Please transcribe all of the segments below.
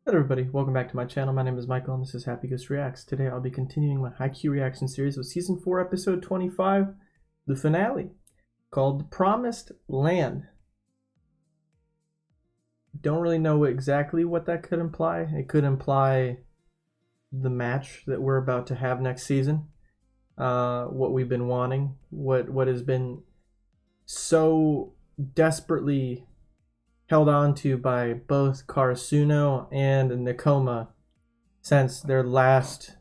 Hello everybody, welcome back to my channel. My name is Michael and this is Haikyuu Reacts. Today I'll be continuing my Haikyuu reaction series with Season 4, Episode 25, the finale, called The Promised Land. Don't really know exactly what that could imply. It could imply the match that we're about to have next season. What we've been wanting, what has been so desperately held on to by both Karasuno and Nakoma since their last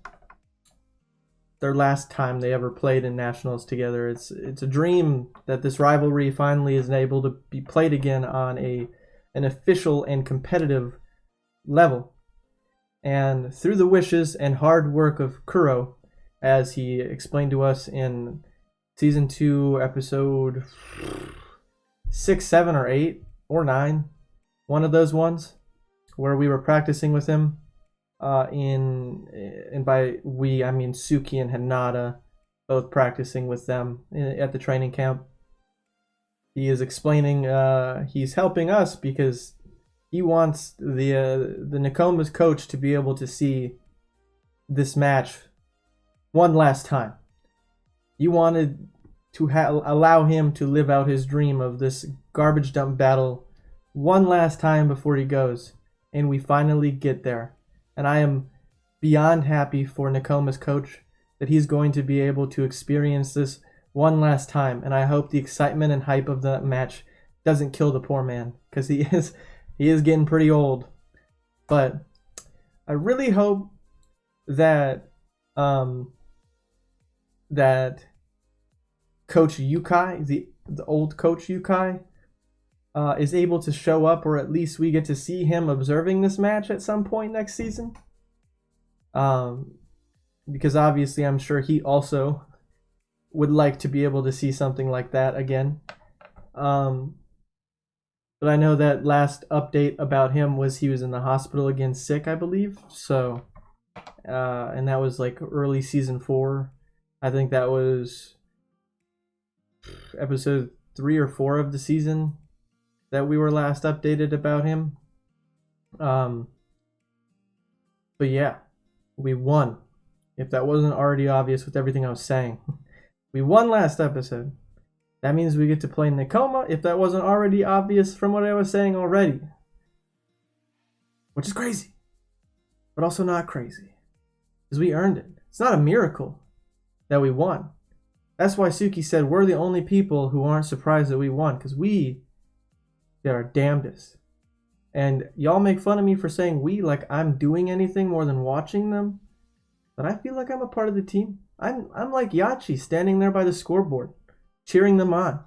time they ever played in nationals together. It's a dream that this rivalry finally is able to be played again on an official and competitive level. And through the wishes and hard work of Kuro, as he explained to us in season 2, episode 6, 7, or 8 or 9, one of those ones where we were practicing with him, and by we I mean Suki and Hinata, both practicing with them at the training camp. He is explaining, he's helping us because he wants the Nakoma's coach to be able to see this match one last time. He wanted to allow him to live out his dream of this garbage dump battle one last time before he goes, and we finally get there. And I am beyond happy for Nakoma's coach that he's going to be able to experience this one last time, and I hope the excitement and hype of the match doesn't kill the poor man, because he is getting pretty old. But I really hope that that Coach Yukai, the old Coach Yukai, is able to show up, or at least we get to see him observing this match at some point next season. Because obviously I'm sure he also would like to be able to see something like that again. But I know that last update about him was he was in the hospital again sick, I believe. So, and that was like early season 4. I think that was episode 3 or 4 of the season that we were last updated about him. But yeah, we won. If that wasn't already obvious with everything I was saying. We won last episode. That means we get to play Nakoma, if that wasn't already obvious from what I was saying already. Which is crazy. But also not crazy. Because we earned it. It's not a miracle that we won. That's why Suki said we're the only people who aren't surprised that we won. Because we did our damnedest. And y'all make fun of me for saying we like I'm doing anything more than watching them. But I feel like I'm a part of the team. I'm like Yachi standing there by the scoreboard, cheering them on.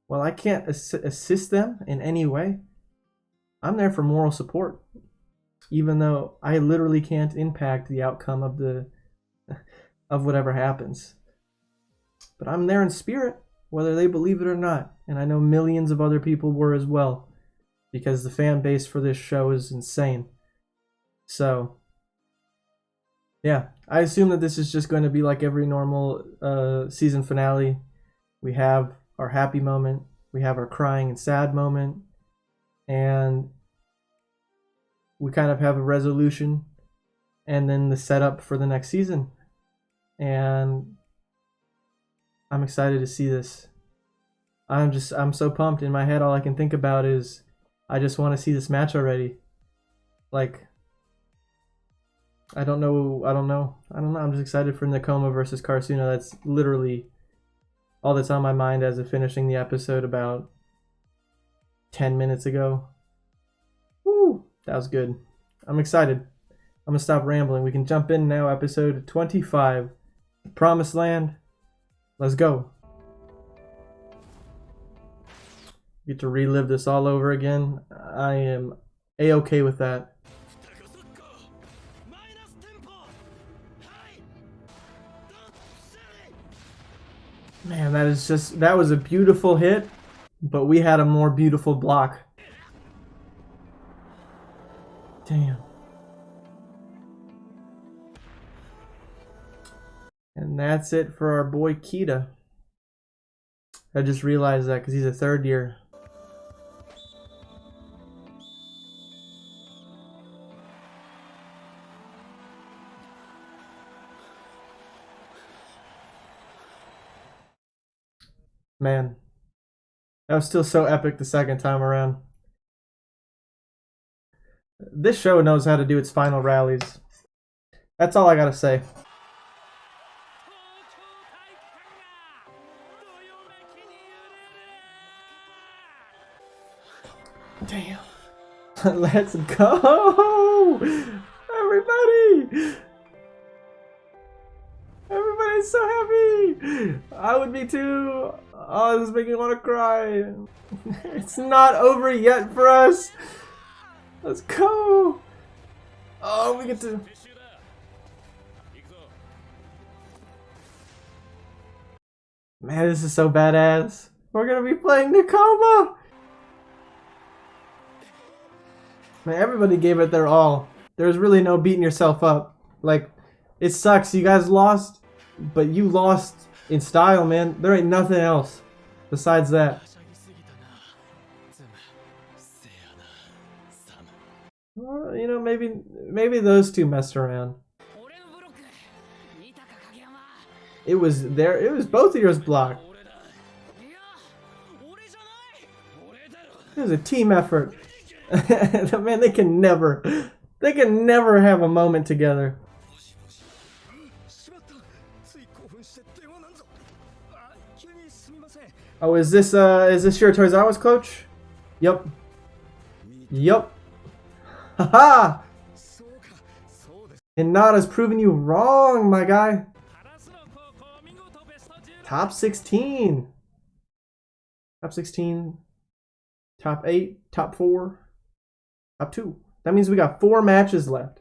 While I can't assist them in any way, I'm there for moral support. Even though I literally can't impact the outcome of whatever happens. But I'm there in spirit, whether they believe it or not. And I know millions of other people were as well, because the fan base for this show is insane. So, yeah, I assume that this is just going to be like every normal season finale. We have our happy moment, we have our crying and sad moment, and we kind of have a resolution, and then the setup for the next season. And I'm excited to see this. I'm so pumped. In my head, all I can think about is I just want to see this match already. Like, I don't know. I'm just excited for Nakoma versus Karasuno. That's literally all that's on my mind as of finishing the episode about 10 minutes ago. Woo! That was good. I'm excited. I'm gonna stop rambling. We can jump in now. Episode 25, Promised Land. Let's go. Get to relive this all over again. I am a-okay with that. Man, that was a beautiful hit, but we had a more beautiful block. Damn. And that's it for our boy Kita. I just realized that because he's a third year. Man, that was still so epic the second time around. This show knows how to do its final rallies. That's all I gotta say. Damn. Let's go! Everybody! Everybody's so happy! I would be too! Oh, this is making me want to cry. It's not over yet for us! Let's go! Oh, we get to... Man, this is so badass. We're gonna be playing Nakoma! Man, everybody gave it their all. There's really no beating yourself up. Like, it sucks. You guys lost, but you lost in style, man. There ain't nothing else besides that. Well, you know, maybe those two messed around. It was both of yours blocked. It was a team effort. Man, they can never have a moment together. Oh, is this Shiratorizawa's coach? Yup. Yup. Haha! Hinata's proving you wrong, my guy. Top 16. Top 16. Top 8. Top 4. Top 2. That means we got 4 matches left.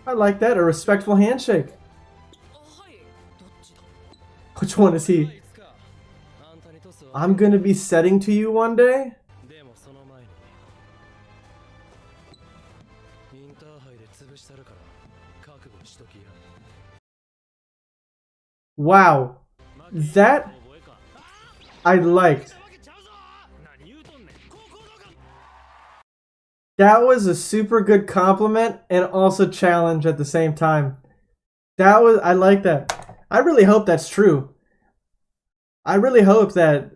I like that. A respectful handshake. Which one is he? I'm gonna be setting to you one day? Wow. That I liked. That was a super good compliment and also challenge at the same time. I like that. I really hope that's true. I really hope that'd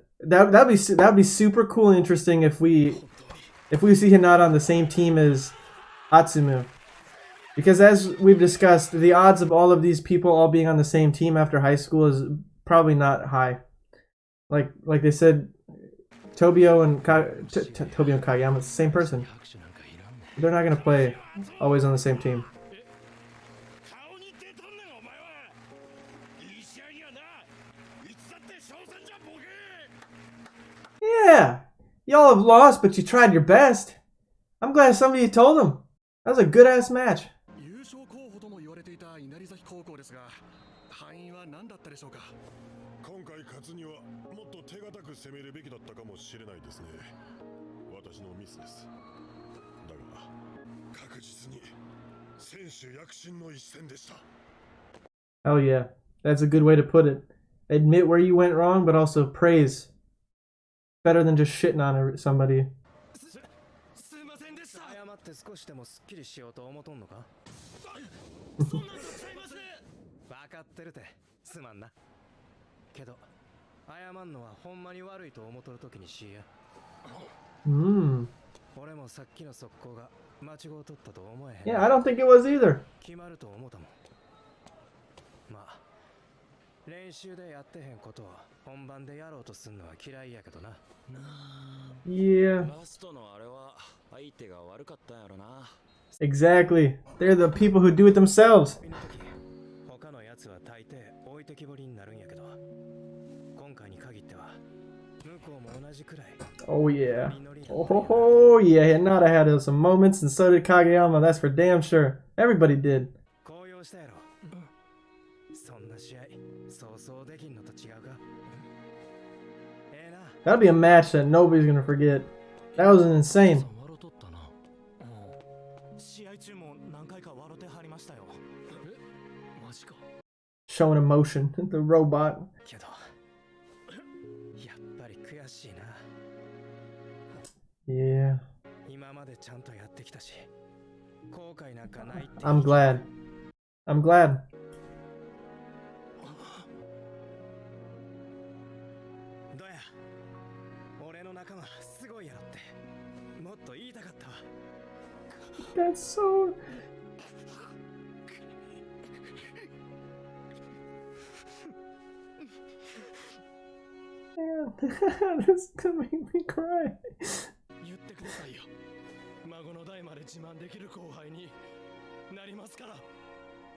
be super cool and interesting if we see Hinata on the same team as Atsumu. Because as we've discussed, the odds of all of these people all being on the same team after high school is probably not high. Like they said, Tobio and Kageyama, it's the same person. They're not gonna play always on the same team. Yeah, y'all have lost, but you tried your best. I'm glad somebody told them. That was a good ass match. Hell yeah, that's a good way to put it. Admit where you went wrong, but also praise. Better than just shitting on somebody. Yeah, I don't think it was either. Yeah. Exactly. They're the people who do it themselves. Oh yeah. Oh yeah, Hinata had some moments and so did Kageyama, that's for damn sure. Everybody did. That'll be a match that nobody's gonna forget. That was insane. Showing emotion, the robot. Yeah. I'm glad. I'm glad. That's so... Man, this is gonna make me cry.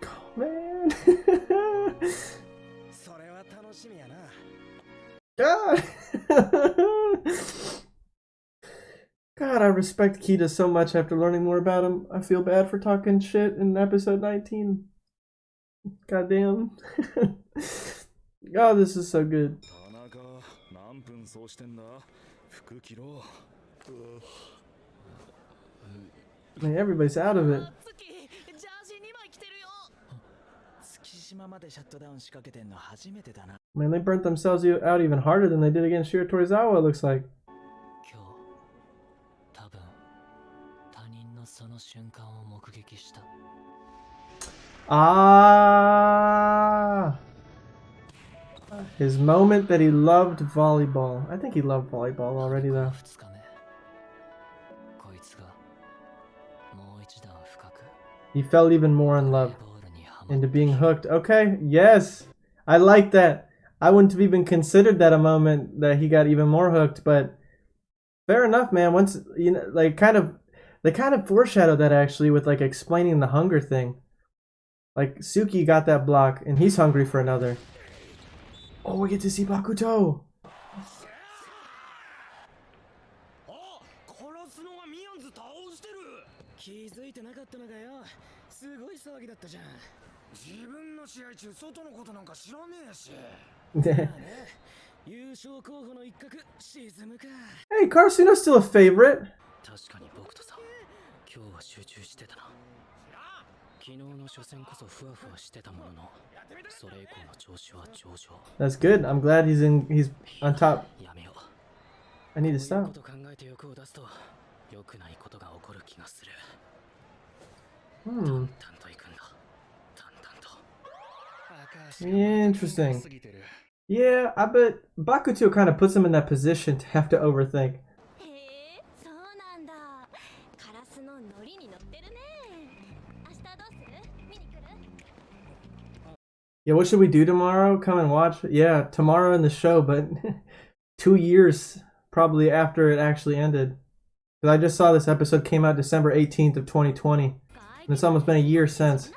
Oh, man. God. God, I respect Kita so much after learning more about him. I feel bad for talking shit in episode 19. Goddamn. Oh, this is so good. Man, everybody's out of it. Man, they burnt themselves out even harder than they did against Shiro Torizawa, it looks like. Ah, his moment that he loved volleyball. I think he loved volleyball already, though. He fell even more in love into being hooked. Okay, yes, I like that. I wouldn't have even considered that a moment that he got even more hooked, but fair enough, man. Once you know, like, they kind of foreshadowed that actually with like explaining the hunger thing. Like Suki got that block, and he's hungry for another. Oh, we get to see Bakuto. Hey, Karasuno's still a favorite. That's good. I'm glad he's on top. I need to stop. Interesting. Yeah, I bet Bakuto kind of puts him in that position to have to overthink. Yeah, what should we do tomorrow? Come and watch? Yeah, tomorrow in the show, but 2 years probably after it actually ended. Because I just saw this episode came out December 18th of 2020. And it's almost been a year since.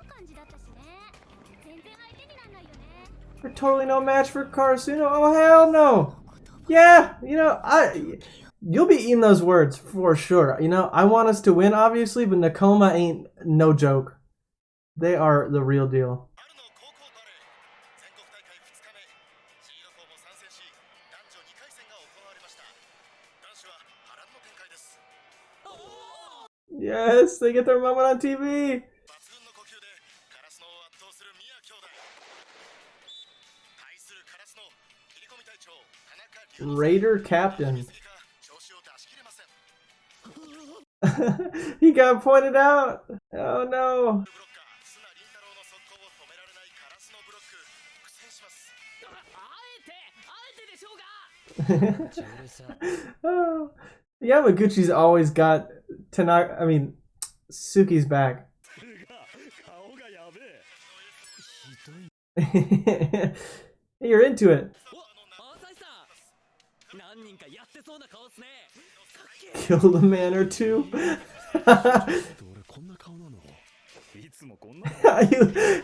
We're totally no match for Karasuno. Oh, hell no. Yeah, you know, you'll be eating those words for sure. You know, I want us to win, obviously, but Nakoma ain't no joke. They are the real deal. Yes, they get their moment on TV. Raider captain. He got pointed out. Oh no. Oh. Yamaguchi's always got Suki's back. You're into it. Killed a man or two.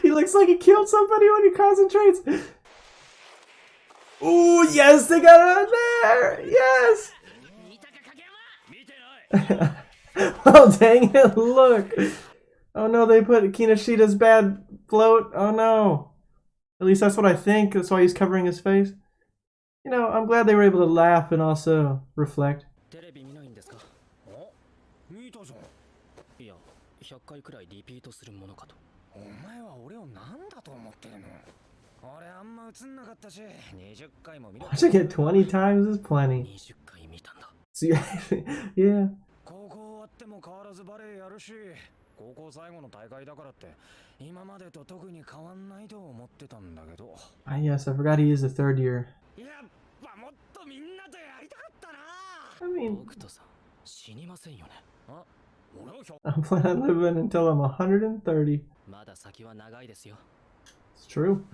He looks like he killed somebody when he concentrates. Ooh, yes, they got it out there. Yes. Oh, dang it, look. Oh no, they put Kinoshida's bad float. Oh no. At least that's what I think. That's why he's covering his face. You know, I'm glad they were able to laugh and also reflect. Watching it 20 times is plenty. So yeah. Ah, yes, I forgot he is a third year. I mean, I'm planning on living until I'm 130. It's true.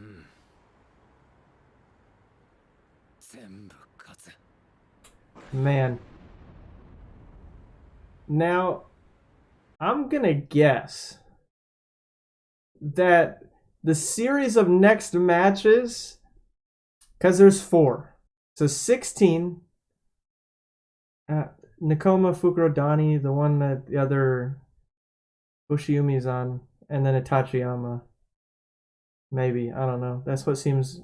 Man. Now, I'm gonna guess that the series of next matches, because there's 4, so 16. Nakoma Fukurodani, the one that the other Bushiumi's on, and then Itachiyama. Maybe, I don't know. That's what seems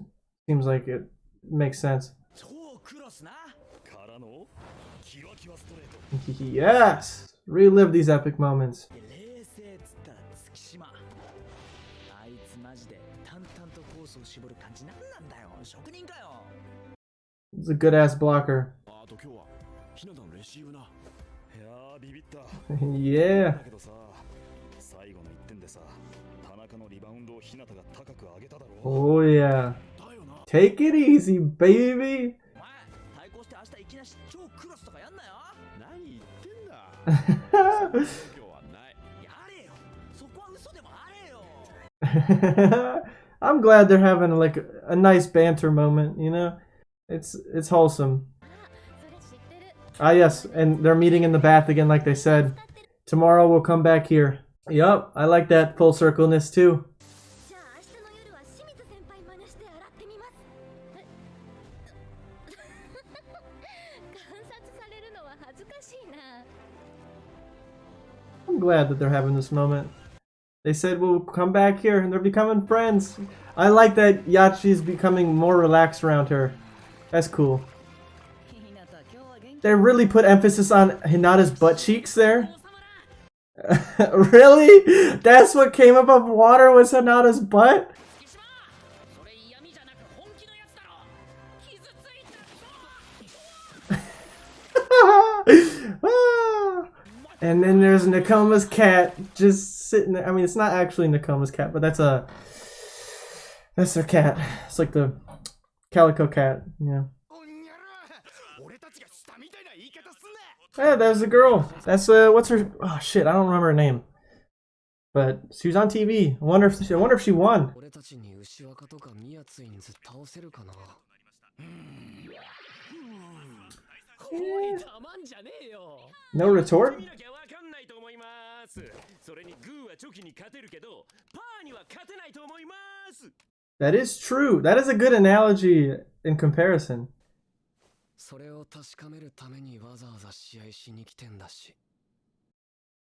like it makes sense. Yes! Relive these epic moments. It's a good ass blocker. Yeah. Oh yeah. Take it easy, baby. I'm glad they're having like a nice banter moment, you know? It's wholesome. Ah yes, and they're meeting in the bath again like they said. Tomorrow we'll come back here. Yup, I like that full circleness too. I'm glad that they're having this moment. They said we'll come back here and they're becoming friends. I like that Yachi's becoming more relaxed around her. That's cool. They really put emphasis on Hinata's butt cheeks there. Really? That's what came up of water was Hinata's butt? And then there's Nakoma's cat just sitting there. I mean, it's not actually Nakoma's cat, but that's their cat. It's like the calico cat, yeah. Yeah, there's the girl. That's what's her? Oh shit, I don't remember her name. But she was on TV. I wonder if she won. Yeah. No retort? That is true. That is a good analogy in comparison.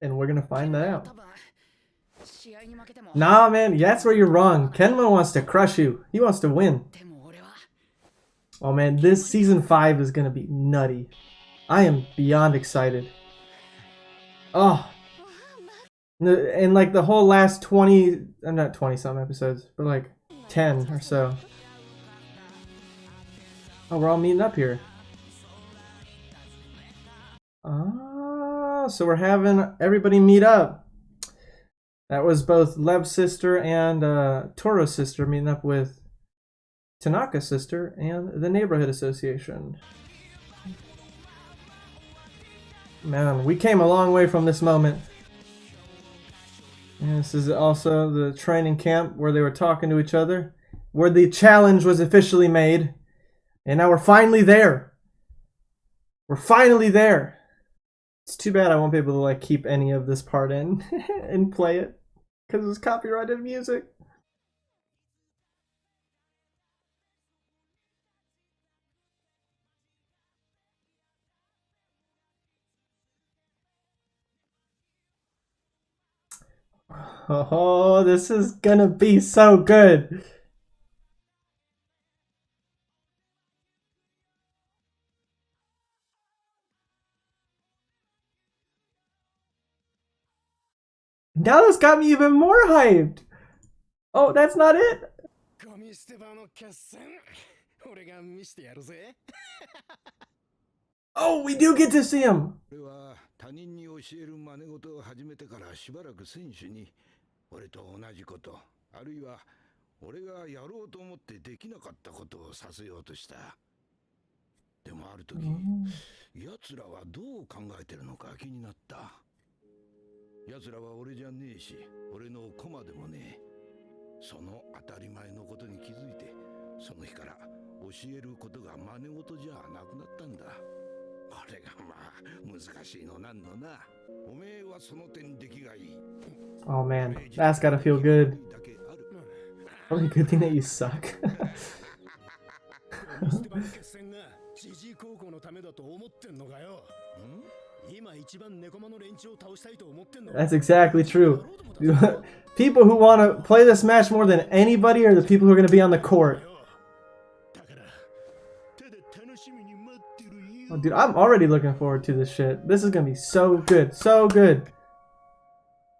And we're gonna find that out. Nah, man, that's where you're wrong. Kenma wants to crush you. He wants to win. Oh man, this season 5 is gonna be nutty. I am beyond excited. Oh. And like the whole last 20, not 20 some episodes, but like 10 or so. Oh, we're all meeting up here. Ah, so we're having everybody meet up. That was both Lev's sister and Toro's sister meeting up with Tanaka's sister and the neighborhood association. Man, we came a long way from this moment. And this is also the training camp where they were talking to each other, where the challenge was officially made. And now we're finally there. We're finally there. It's too bad I won't be able to like keep any of this part in and play it because it's copyrighted music. Oh, this is gonna be so good. Now this got me even more hyped. Oh, that's not it. Oh, we do get to see him. 奴らは俺じゃねえし、俺の駒でもねえ。その当たり前のことに気づいて、その日から教えることが真似事じゃなくなったんだ。これがまあ難しいのなんのな。おめえはその点出来がいい。Oh man, that's gotta feel good. Probably a good thing that you suck. That's exactly true. People who want to play this match more than anybody are the people who are going to be on the court. Oh, dude, I'm already looking forward to this shit. This is going to be so good. So good.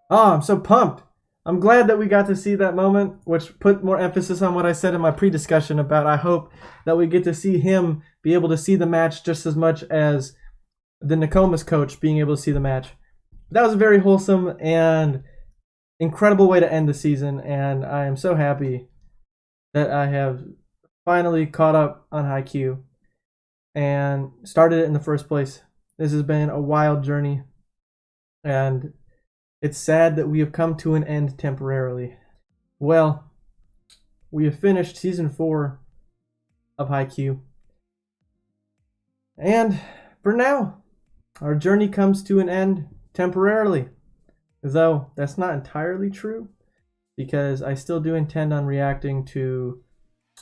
Oh, I'm so pumped. I'm glad that we got to see that moment, which put more emphasis on what I said in my pre-discussion about I hope that we get to see him be able to see the match just as much as the Nakoma's coach being able to see the match. That was a very wholesome and incredible way to end the season, and I am so happy that I have finally caught up on Haikyuu and started it in the first place. This has been a wild journey, and it's sad that we have come to an end temporarily. Well, we have finished season 4 of Haikyuu, and for now, our journey comes to an end temporarily. Though that's not entirely true, because I still do intend on reacting to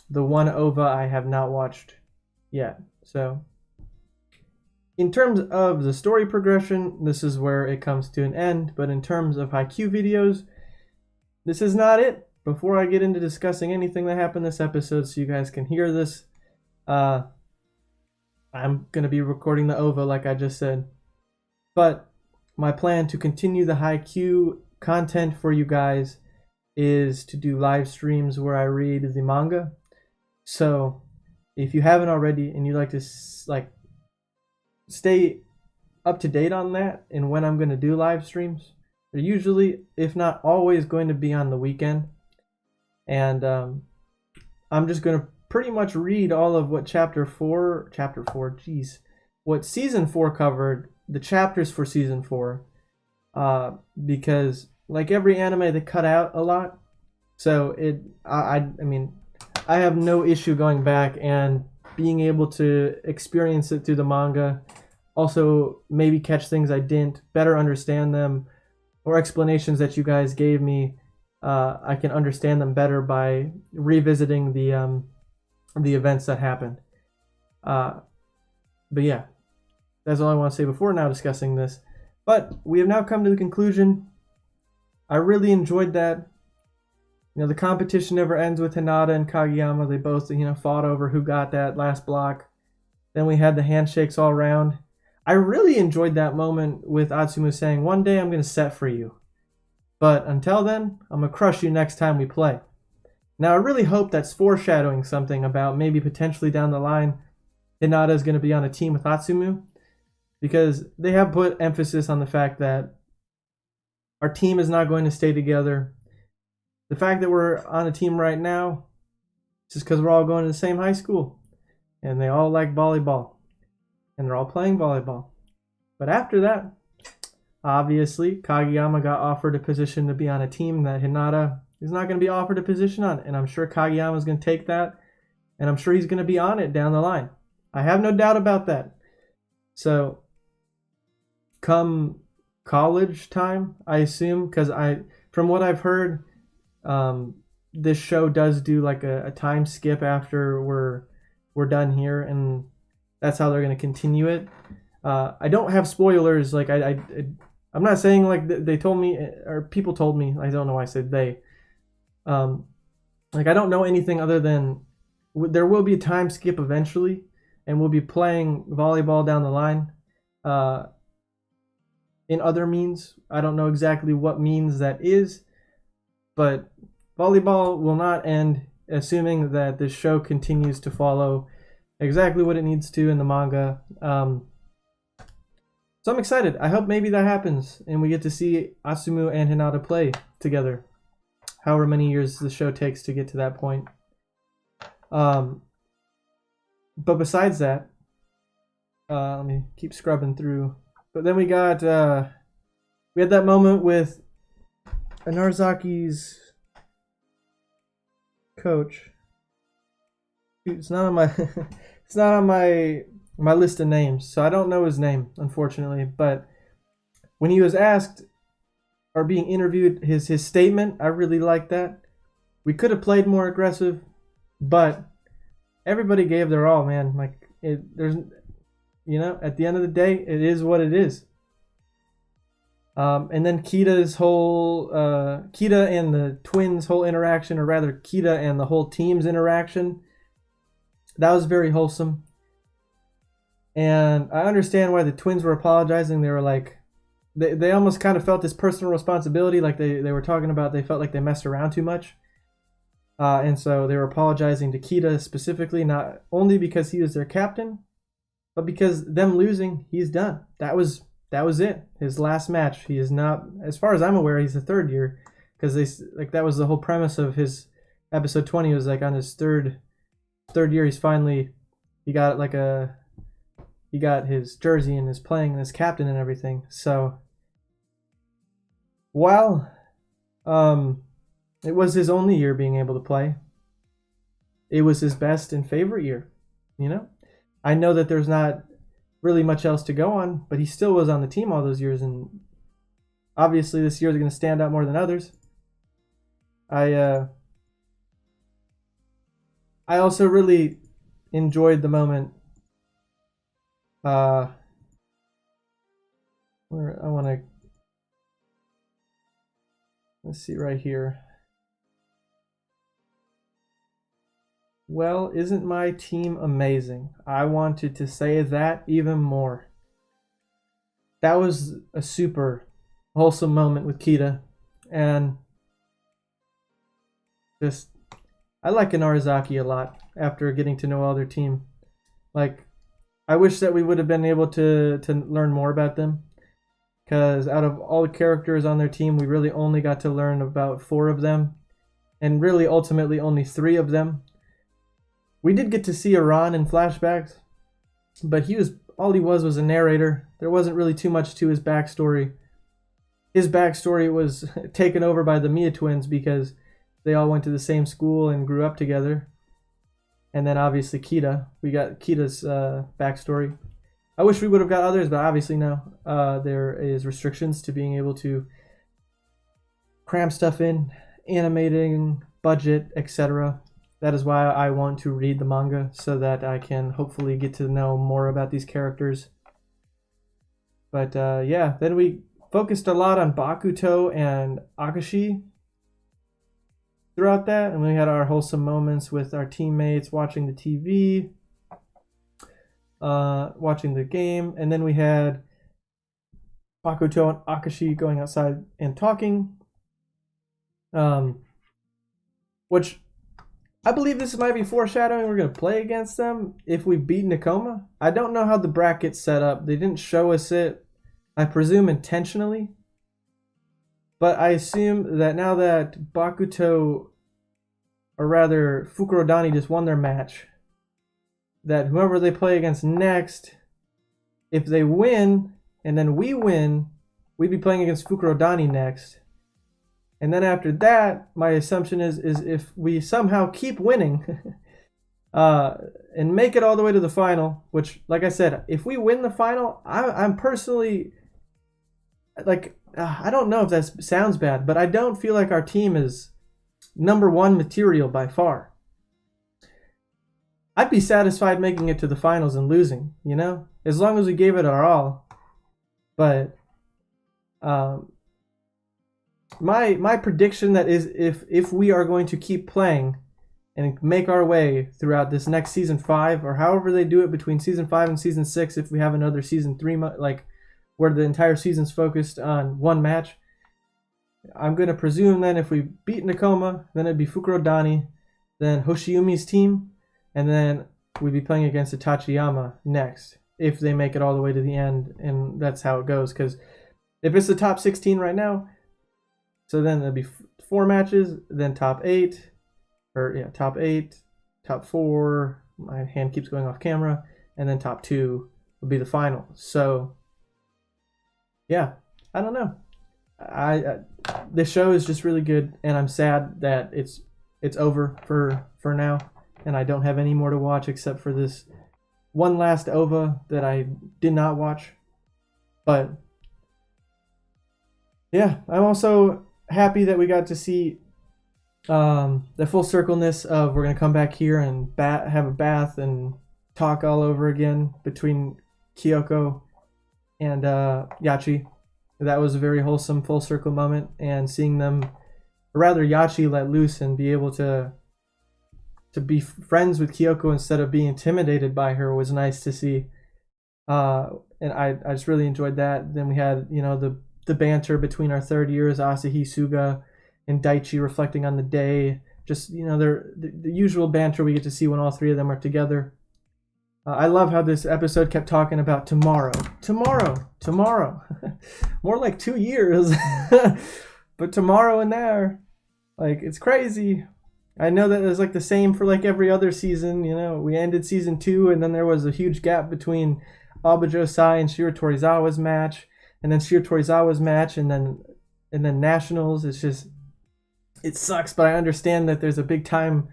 the one OVA I have not watched yet. So, in terms of the story progression, this is where it comes to an end. But in terms of Haikyuu videos, this is not it. Before I get into discussing anything that happened this episode, so you guys can hear this, I'm going to be recording the OVA like I just said. But my plan to continue the Haikyuu content for you guys is to do live streams where I read the manga. So if you haven't already and you'd like to stay up to date on that and when I'm going to do live streams, they're usually, if not always, going to be on the weekend. And I'm just going to pretty much read all of what what season 4 covered, the chapters for season 4, because like every anime they cut out a lot, so I mean I have no issue going back and being able to experience it through the manga, also maybe catch things I didn't, better understand them, or explanations that you guys gave me. I can understand them better by revisiting the events that happened. But yeah, that's all I want to say before now discussing this. But we have now come to the conclusion. I really enjoyed that. You know, the competition never ends with Hinata and Kageyama. They both, fought over who got that last block. Then we had the handshakes all around. I really enjoyed that moment with Atsumu saying, "One day I'm going to set for you. But until then, I'm going to crush you next time we play." Now, I really hope that's foreshadowing something about maybe potentially down the line, Hinata is going to be on a team with Atsumu. Because they have put emphasis on the fact that our team is not going to stay together. The fact that we're on a team right now is just because we're all going to the same high school. And they all like volleyball. And they're all playing volleyball. But after that, obviously, Kageyama got offered a position to be on a team that Hinata is not going to be offered a position on. And I'm sure Kageyama is going to take that. And I'm sure he's going to be on it down the line. I have no doubt about that. So, come college time, I assume, because from what I've heard, this show does do like a time skip after we're done here, and that's how they're going to continue it. I don't have spoilers. Like I'm not saying like they told me or people told me. I don't know why I said they. Like I don't know anything other than there will be a time skip eventually, and we'll be playing volleyball down the line. In other means, I don't know exactly what means that is, but volleyball will not end, assuming that this show continues to follow exactly what it needs to in the manga. So I'm excited. I hope maybe that happens and we get to see Atsumu and Hinata play together, however many years the show takes to get to that point. But besides that, let me keep scrubbing through. But then we got We had that moment with Inarizaki's coach. It's not on my it's not on my list of names, so I don't know his name, unfortunately. But when he was asked or being interviewed, his statement, I really liked that. We could have played more aggressive, but everybody gave their all, man. Like there's, at the end of the day, it is what it is. And then Kita's whole Kita and the twins' whole interaction, or rather, Kita and the whole team's interaction, that was very wholesome. And I understand why the twins were apologizing. They were like, they almost kind of felt this personal responsibility, like they were talking about. They felt like they messed around too much. And so they were apologizing to Kita specifically, not only because he was their captain, but because them losing, he's done. That was it. His last match. He is not, as far as I'm aware, he's the third year, because that was the whole premise of his episode 20. Was like on his third year, he got his jersey and is playing as captain and everything. So while it was his only year being able to play, it was his best and favorite year. I know that there's not really much else to go on, but he still was on the team all those years, and obviously this year is going to stand out more than others. I also really enjoyed the moment where I want to, let's see right here. Well, isn't my team amazing? I wanted to say that even more. That was a super wholesome moment with Kita, and I like Inarizaki a lot after getting to know all their team. Like, I wish that we would have been able to learn more about them, because out of all the characters on their team, we really only got to learn about 4 of them, and really ultimately only 3 of them. We did get to see Iran in flashbacks, but all he was a narrator. There wasn't really too much to his backstory. His backstory was taken over by the Mia twins because they all went to the same school and grew up together. And then obviously Kita. We got Kita's backstory. I wish we would have got others, but obviously no. There is restrictions to being able to cram stuff in, animating, budget, etc. That is why I want to read the manga, so that I can hopefully get to know more about these characters. But yeah, then we focused a lot on Bakuto and Akashi throughout that, and we had our wholesome moments with our teammates watching the TV, watching the game, and then we had Bakuto and Akashi going outside and talking, which I believe this might be foreshadowing we're going to play against them if we beat Nakoma. I don't know how the bracket's set up. They didn't show us it, I presume intentionally. But I assume that now that Bakuto, or rather Fukurodani, just won their match, that whoever they play against next, if they win and then we win, we'd be playing against Fukurodani next. And then after that, my assumption is if we somehow keep winning and make it all the way to the final, which, like I said, if we win the final, I'm personally, like, I don't know if that sounds bad, but I don't feel like our team is #1 material by far. I'd be satisfied making it to the finals and losing, as long as we gave it our all. But my prediction that is if we are going to keep playing and make our way throughout this next season 5, or however they do it between season 5 and season 6, if we have another season 3, like where the entire season's focused on one match, I'm going to presume then if we beat Nakoma, then it'd be Fukurodani, then Hoshiumi's team, and then we'd be playing against Tachiyama next, if they make it all the way to the end. And that's how it goes, because if it's the top 16 right now, so then there'll be 4 matches, then top 8, top 4, my hand keeps going off camera, and then top 2 will be the final. So yeah, I don't know. the show is just really good, and I'm sad that it's over for now, and I don't have any more to watch except for this one last OVA that I did not watch. But yeah, I'm also happy that we got to see the full circleness of we're gonna come back here and have a bath and talk all over again between Kyoko and Yachi. That was a very wholesome full circle moment, and seeing them, or rather Yachi, let loose and be able to be friends with Kyoko instead of being intimidated by her was nice to see. And I just really enjoyed that. Then we had, you know, the banter between our third years, Asahi, Suga, and Daichi, reflecting on the day. Just, you know, the usual banter we get to see when all three of them are together. I love how this episode kept talking about tomorrow. More like 2 years. But tomorrow and there. Like, it's crazy. I know that it's like the same for like every other season. You know, we ended season 2 and then there was a huge gap between Abajo Sai and Shiro Torizawa's match. And then Shiro Torizawa's match and then Nationals. It's just, it sucks, but I understand that there's a big time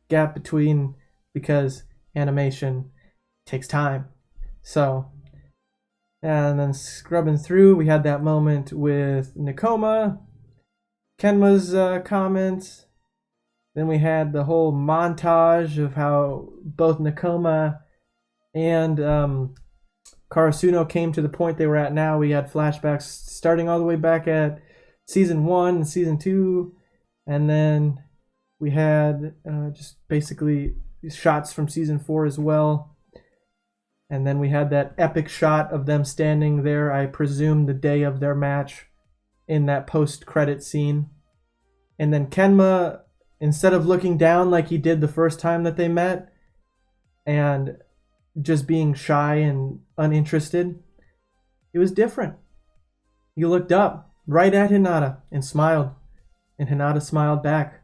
gap between because animation takes time. So, and then scrubbing through, we had that moment with Nakoma, Kenma's comments. Then we had the whole montage of how both Nakoma and Karasuno came to the point they were at now. We had flashbacks starting all the way back at season 1 and season 2. And then we had just basically shots from season 4 as well. And then we had that epic shot of them standing there, I presume the day of their match, in that post-credit scene. And then Kenma, instead of looking down like he did the first time that they met, and just being shy and uninterested, it was different. He looked up right at Hinata and smiled. And Hinata smiled back.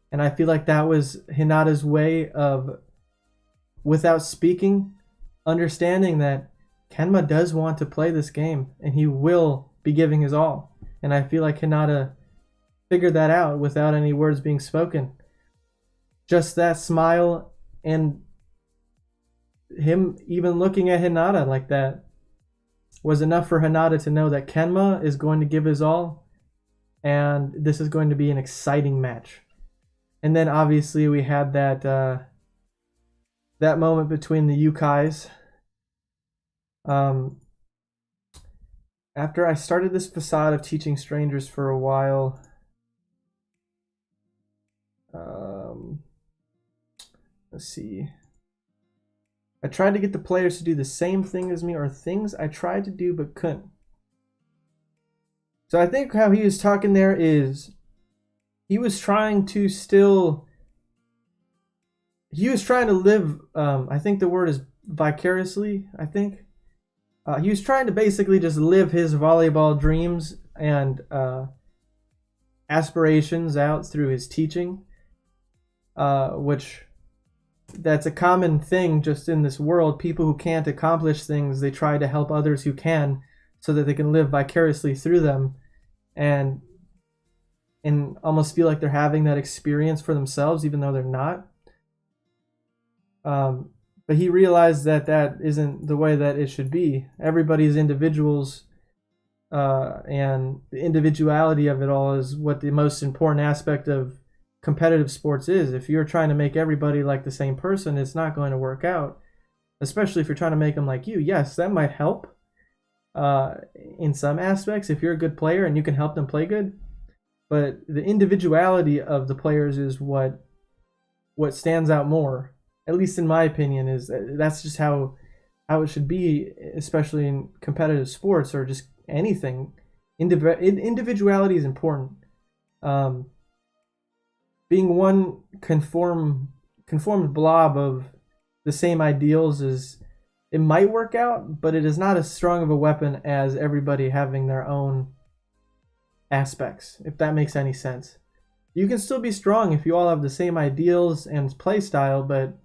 And I feel like that was Hinata's way of, without speaking, understanding that Kenma does want to play this game and he will be giving his all. And I feel like Hinata figured that out without any words being spoken. Just that smile and him even looking at Hinata like that was enough for Hinata to know that Kenma is going to give his all and this is going to be an exciting match. And then obviously we had that moment between the Yukais. After I started this facade of teaching strangers for a while, let's see. I tried to get the players to do the same thing as me, or things I tried to do but couldn't. So I think how he was talking there is he was trying to live, I think the word is vicariously, I think. He was trying to basically just live his volleyball dreams and aspirations out through his teaching, which that's a common thing just in this world. People who can't accomplish things, they try to help others who can so that they can live vicariously through them and almost feel like they're having that experience for themselves even though they're not. But he realized that that isn't the way that it should be. Everybody's individuals, and the individuality of it all is what the most important aspect of competitive sports is. If you're trying to make everybody like the same person, it's not going to work out. Especially if you're trying to make them like you. Yes, that might help in some aspects if you're a good player and you can help them play good. But the individuality of the players is what stands out more. At least in my opinion, is that's just how it should be, especially in competitive sports or just anything. Individuality is important. Being one conformed blob of the same ideals it might work out, but it is not as strong of a weapon as everybody having their own aspects, if that makes any sense. You can still be strong if you all have the same ideals and play style, but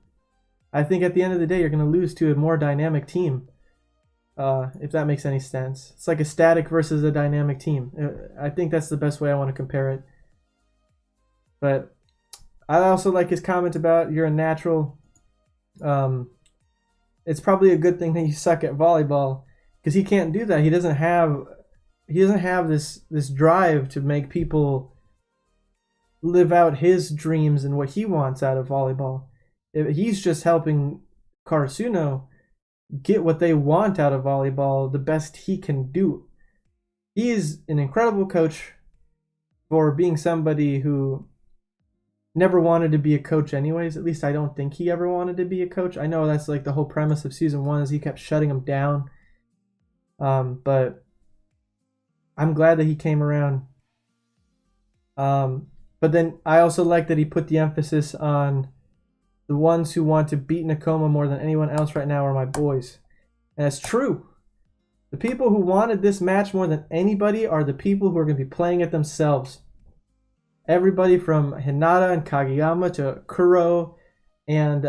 I think at the end of the day, you're going to lose to a more dynamic team. if that makes any sense. It's like a static versus a dynamic team. I think that's the best way I want to compare it. But I also like his comment about you're a natural. It's probably a good thing that you suck at volleyball because he can't do that. He doesn't have this drive to make people live out his dreams and what he wants out of volleyball. He's just helping Karasuno get what they want out of volleyball the best he can do. He is an incredible coach for being somebody who never wanted to be a coach anyways. At least I don't think he ever wanted to be a coach. I know that's like the whole premise of season 1 is he kept shutting him down. But I'm glad that he came around. But then I also like that he put the emphasis on the ones who want to beat Nakoma more than anyone else right now are my boys. And that's true. The people who wanted this match more than anybody are the people who are going to be playing it themselves. Everybody from Hinata and Kageyama to Kuro and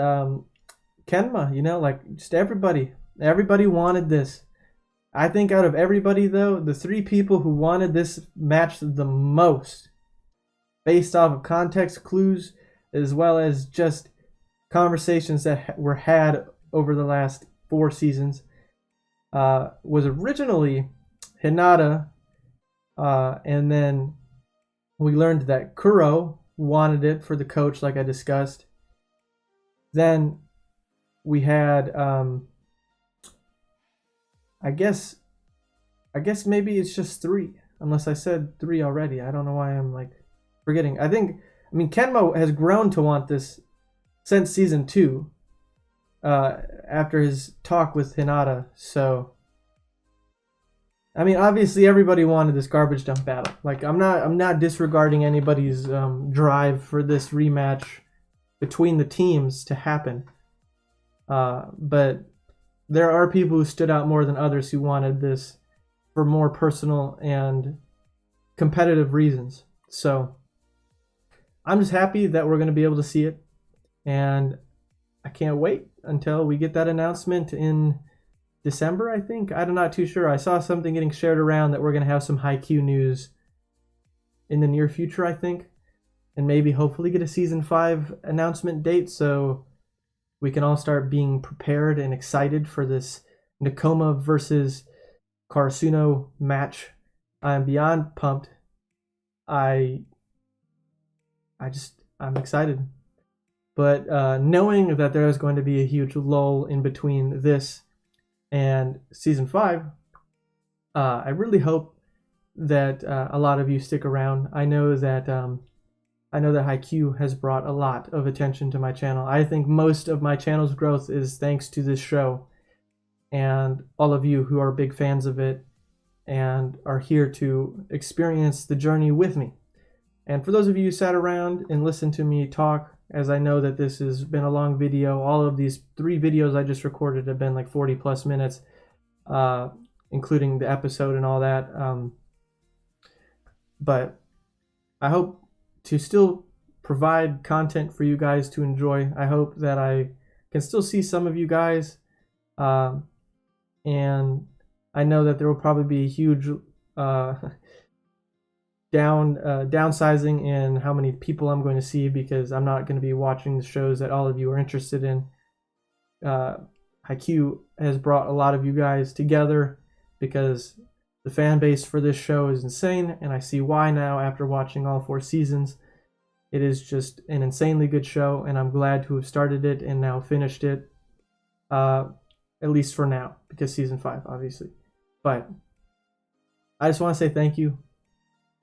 Kenma, you know, like just everybody. Everybody wanted this. I think out of everybody, though, the 3 people who wanted this match the most, based off of context clues, as well as just conversations that were had over the last 4 seasons, was originally Hinata, and then we learned that Kuro wanted it for the coach, like I discussed. Then we had, I guess maybe it's just 3, unless I said 3 already. I don't know why I'm like forgetting. I mean, Kenmo has grown to want this since season 2, after his talk with Hinata. So, I mean, obviously everybody wanted this garbage dump battle. Like, I'm not disregarding anybody's drive for this rematch between the teams to happen. But there are people who stood out more than others who wanted this for more personal and competitive reasons. So I'm just happy that we're going to be able to see it, and I can't wait until we get that announcement in December, I think. I'm not too sure. I saw something getting shared around that we're going to have some Haikyuu news in the near future, I think, and maybe hopefully get a season 5 announcement date so we can all start being prepared and excited for this Nakoma versus Karasuno match. I'm beyond pumped. I'm excited. But knowing that there is going to be a huge lull in between this and season 5, I really hope that a lot of you stick around. I know that Haikyuu has brought a lot of attention to my channel. I think most of my channel's growth is thanks to this show and all of you who are big fans of it and are here to experience the journey with me. And for those of you who sat around and listened to me talk, as I know that this has been a long video, all of these 3 videos I just recorded have been like 40 plus minutes, including the episode and all that. But I hope to still provide content for you guys to enjoy. I hope that I can still see some of you guys, and I know that there will probably be a huge downsizing in how many people I'm going to see, because I'm not going to be watching the shows that all of you are interested in. Haikyuu has brought a lot of you guys together because the fan base for this show is insane, and I see why now after watching all 4 seasons. It is just an insanely good show, and I'm glad to have started it and now finished it, at least for now, because season 5, obviously. But I just want to say thank you.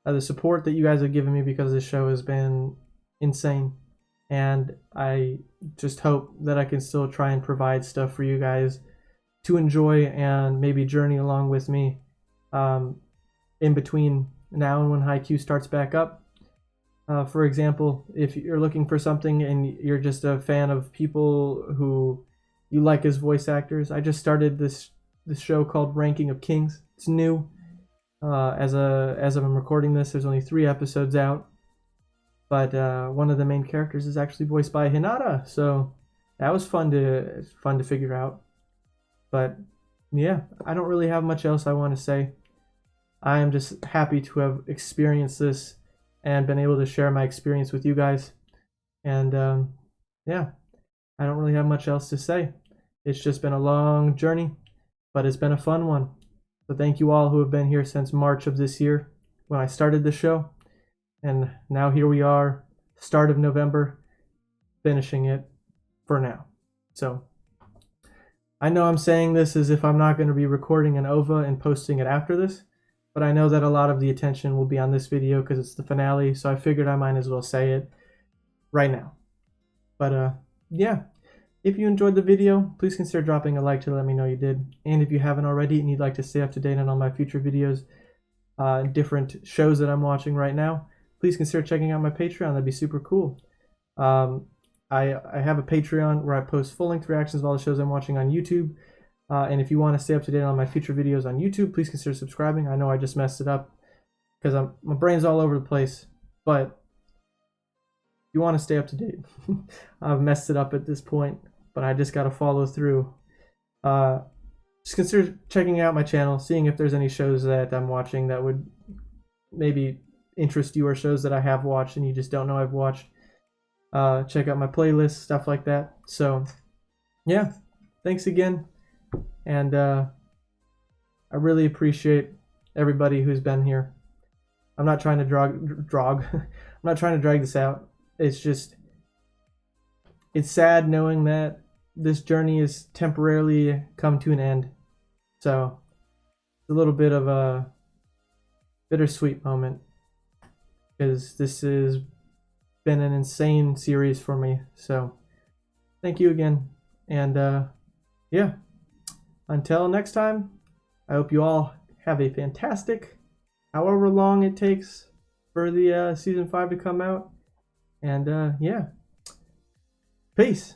The support that you guys have given me because this show has been insane, and I just hope that I can still try and provide stuff for you guys to enjoy and maybe journey along with me in between now and when Haikyuu starts back up. For example, if you're looking for something and you're just a fan of people who you like as voice actors, I just started this show called Ranking of Kings. It's new. As I'm recording this, there's only 3 episodes out, but one of the main characters is actually voiced by Hinata, so that was fun to figure out. But yeah, I don't really have much else I want to say. I am just happy to have experienced this and been able to share my experience with you guys. And yeah, I don't really have much else to say. It's just been a long journey, but it's been a fun one. So thank you all who have been here since March of this year when I started the show. And now here we are, start of November, finishing it for now. So I know I'm saying this as if I'm not going to be recording an OVA and posting it after this, but I know that a lot of the attention will be on this video because it's the finale, so I figured I might as well say it right now. But yeah, if you enjoyed the video, please consider dropping a like to let me know you did. And if you haven't already and you'd like to stay up to date on all my future videos, different shows that I'm watching right now, please consider checking out my Patreon. That'd be super cool. I have a Patreon where I post full-length reactions of all the shows I'm watching on YouTube. And if you want to stay up to date on my future videos on YouTube, please consider subscribing. I know I just messed it up because my brain's all over the place, but if you want to stay up to date, I've messed it up at this point, but I just got to follow through. Just consider checking out my channel, seeing if there's any shows that I'm watching that would maybe interest you, or shows that I have watched and you just don't know I've watched. Check out my playlist, stuff like that. So yeah, thanks again, and I really appreciate everybody who's been here. I'm not trying to I'm not trying to drag this out. It's just, it's sad knowing that this journey is temporarily come to an end. So it's a little bit of a bittersweet moment because this has been an insane series for me. So thank you again, and yeah, until next time, I hope you all have a fantastic, however long it takes for the season 5 to come out, and yeah, peace.